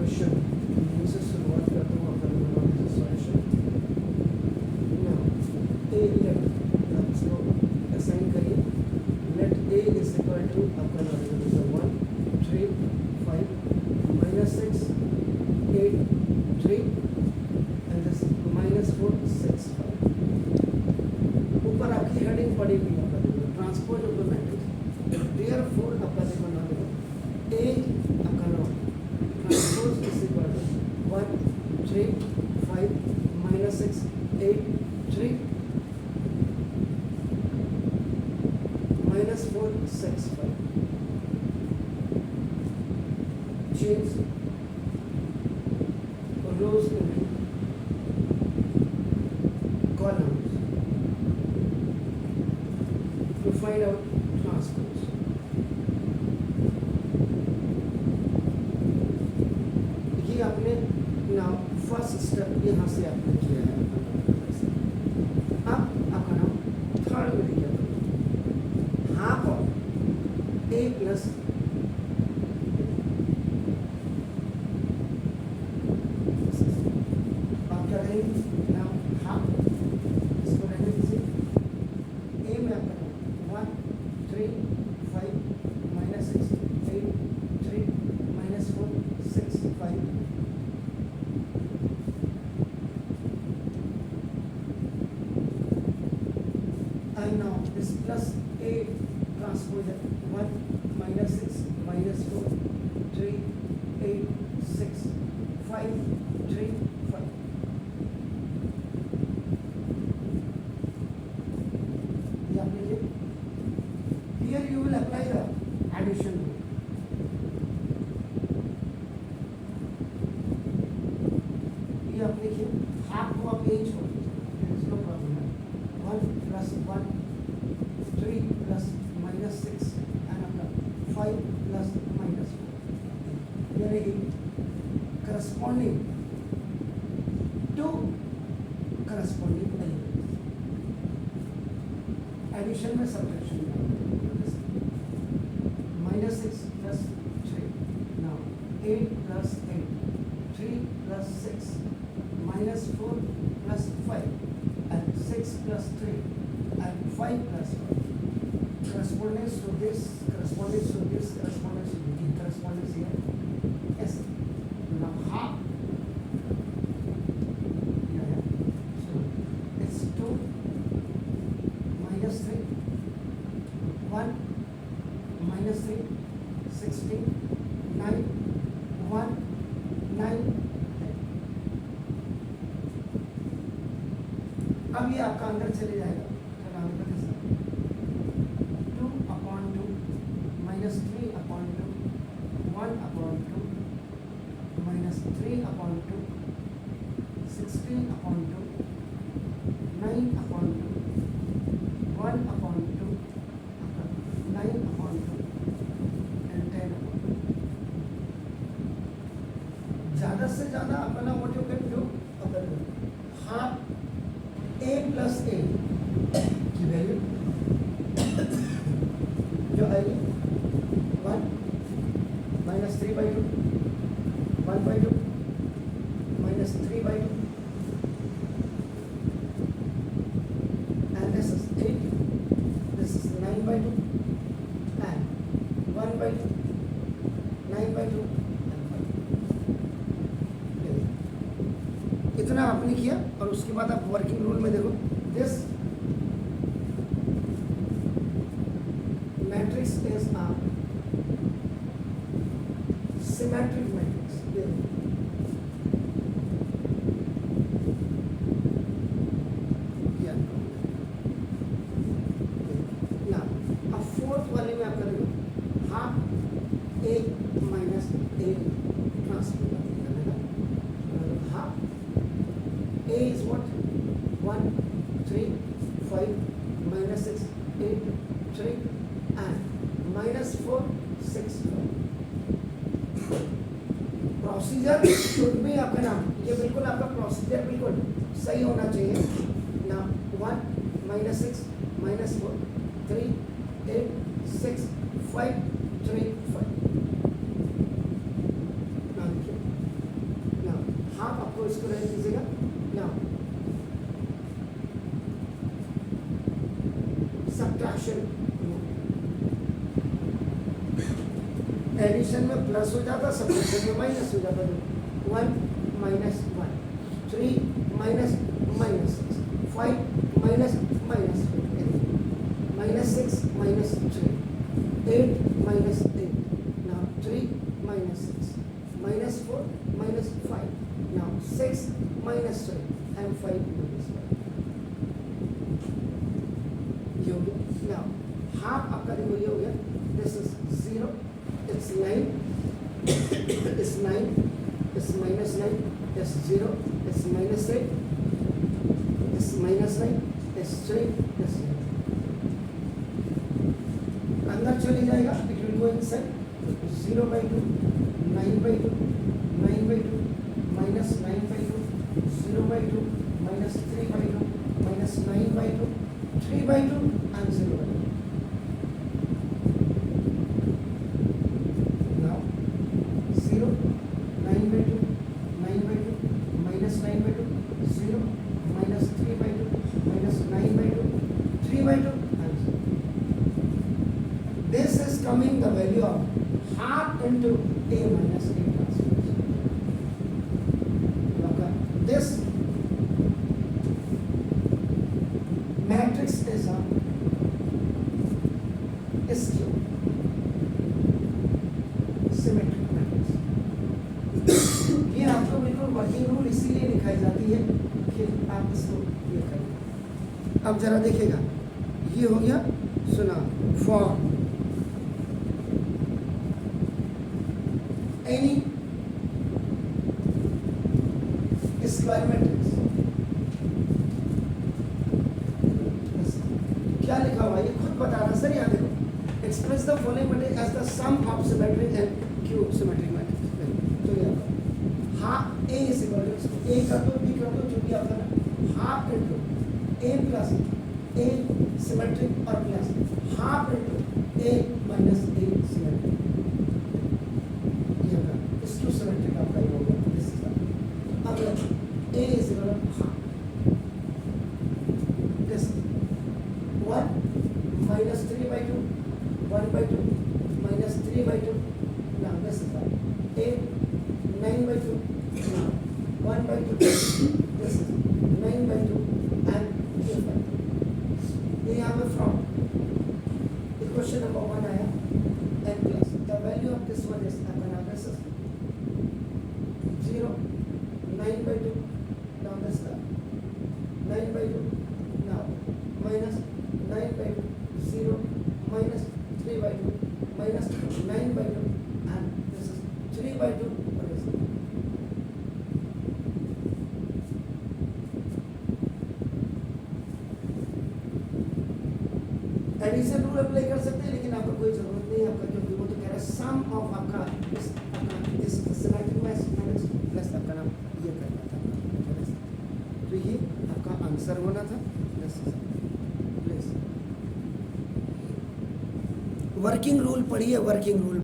Question यहीं से शुरुआत करता हूँ अपन बनाने से सॉल्यूशन ना ए लेट आप इसको असाइन करिए let A is equal to आपका नॉलेज इज 1 3 5 -6 8 3 एंड दिस -4 6 5 ऊपर आपकी हेडिंग पड़ी हुई है आपका transport of the matrix therefore आपका देखो नॉलेज ए आपका knowledge transpose is equal to 1 3 5 -6 8 3 -4 6 5 change rows into columns to find out transpose. ये आपने नाम फर्स्ट स्टेप यहाँ से आपने किया है अब आपका नाम थर्ड में लिखा तो हाफ ऑफ ए प्लस आप क्या करेंगे नाम हाफ इसको रहने दीजिए ए में आपका 1 3 5 -6 8 3 -4 6 5 and now this plus a transpose 1 -6 -4 3 8 6 5 3 5 ये आप लीजिए here you will apply the addition rule. ये आप लिखिए हाफ को आप यही छोड़ दीजिए इसको प्रॉब्लम है 1 + 1 3 + -6 and आपका 5 + -4 ये रहेगी corresponding to corresponding elements addition में subtraction में -6 + 3 now 8 + 8 3 + 6 -4 + 5 and 6 + 3 and 5 + 5 correspondence to this correspondence to this correspondence to this correspondence here yes now half yeah so it's 2 -3 1 -3 16 9 1 9 अब ये आपका अंदर चले जाएगा -2/2 -3/2 1/2 -3/2 16/2 9/2 1/2 9/2 and 10/2 ज़्यादा से ज़्यादा अपना व्हाट यू कैन डू अगर हाफ a + a की वैल्यू जो आएगी 1 -3/2 1/2 -3/2 and this is 8 this is 9/2 and 1/2 9/2 इतना आपने किया और उसके बाद आप वर्किंग रूल में देखो this matrix is a symmetric matrix अब फोर्थ वाले में आपका देखो half a - a transpose half a is what 1 3 5 -6 8 3 and -4 6 procedure should भी आपका नाम ये बिल्कुल आपका प्रोसीजर बिल्कुल सही होना चाहिए नाम 1 -6 -4 3 8 6 5 3 5 नाम इसको रहने दीजिएगा। नाउ सब्ट्रैक्शन, एडिशन में प्लस हो जाता, सब्ट्रैक्शन में माइनस हो जाता। 1 minus 1, 3 minus minus 6, 5 minus minus 6 minus 3, 8 minus 8, now 3 minus 6, minus 4 minus 5, now 6 minus 3 and 5 minus 5. ये हो गया। now half आपका देखो ये हो गया, this is 0, it's 9, it's 9, it's minus 9, it's 0, it's minus 8, it's minus 9, it's 3, it's 0. अंदर चली जाएगा, it will go inside. 0/2, 9/2, 9/2, minus 9/2, 0/2, minus 3/2, minus 9/2, 3/2 and 0/2. Now 0, 9/2, 9/2, minus 9/2, 0, minus 3/2, minus 9/2, 3/2 and 0. This is coming the value of half into a minus a transformation. Okay. This matrix is a skew symmetric matrix. ये आपको बिल्कुल working rule इसीलिए लिखाई जाती है कि आप इसको ये करें। अब जरा देखिएगा, ये हो गया सुना फॉर्म any square matrix, क्या लिखा हुआ ये खुद बताना सर। यहाँ देखो, express the following matrix as the sum of symmetric and q symmetric matrix। तो ये half a is equal to a कर दो, b कर दो, जो भी आप करना, half into a plus a symmetric और plus half into a minus a symmetric। इसको सिमेट्रिक आपका ये होगा, दिस इज अब a is equal to half this 1 minus 3/2, 1/2 minus 3/2, now this is a 9/2, now 1/2, this is 9/2 and 8/2। ये यहाँ पे from equation number 1 आया n plus the value of this one is अपना this is 0, 9/2, now this is 9/2, now minus 9/2, 0, minus 3/2, minus 9/2 and this is 3/2, what is it? Addition rule apply कर सकते हैं, लेकिन आपको कोई जरूरत नहीं है आपका, क्योंकि वो तो कह रहा है सम ऑफ आपका इस सिमेट्रिक मैट्रिक्स प्लस आपका नाम ये करना था, तो ये आपका आंसर होना था। प्लीज वर्किंग रूल पढ़िए, वर्किंग रूल।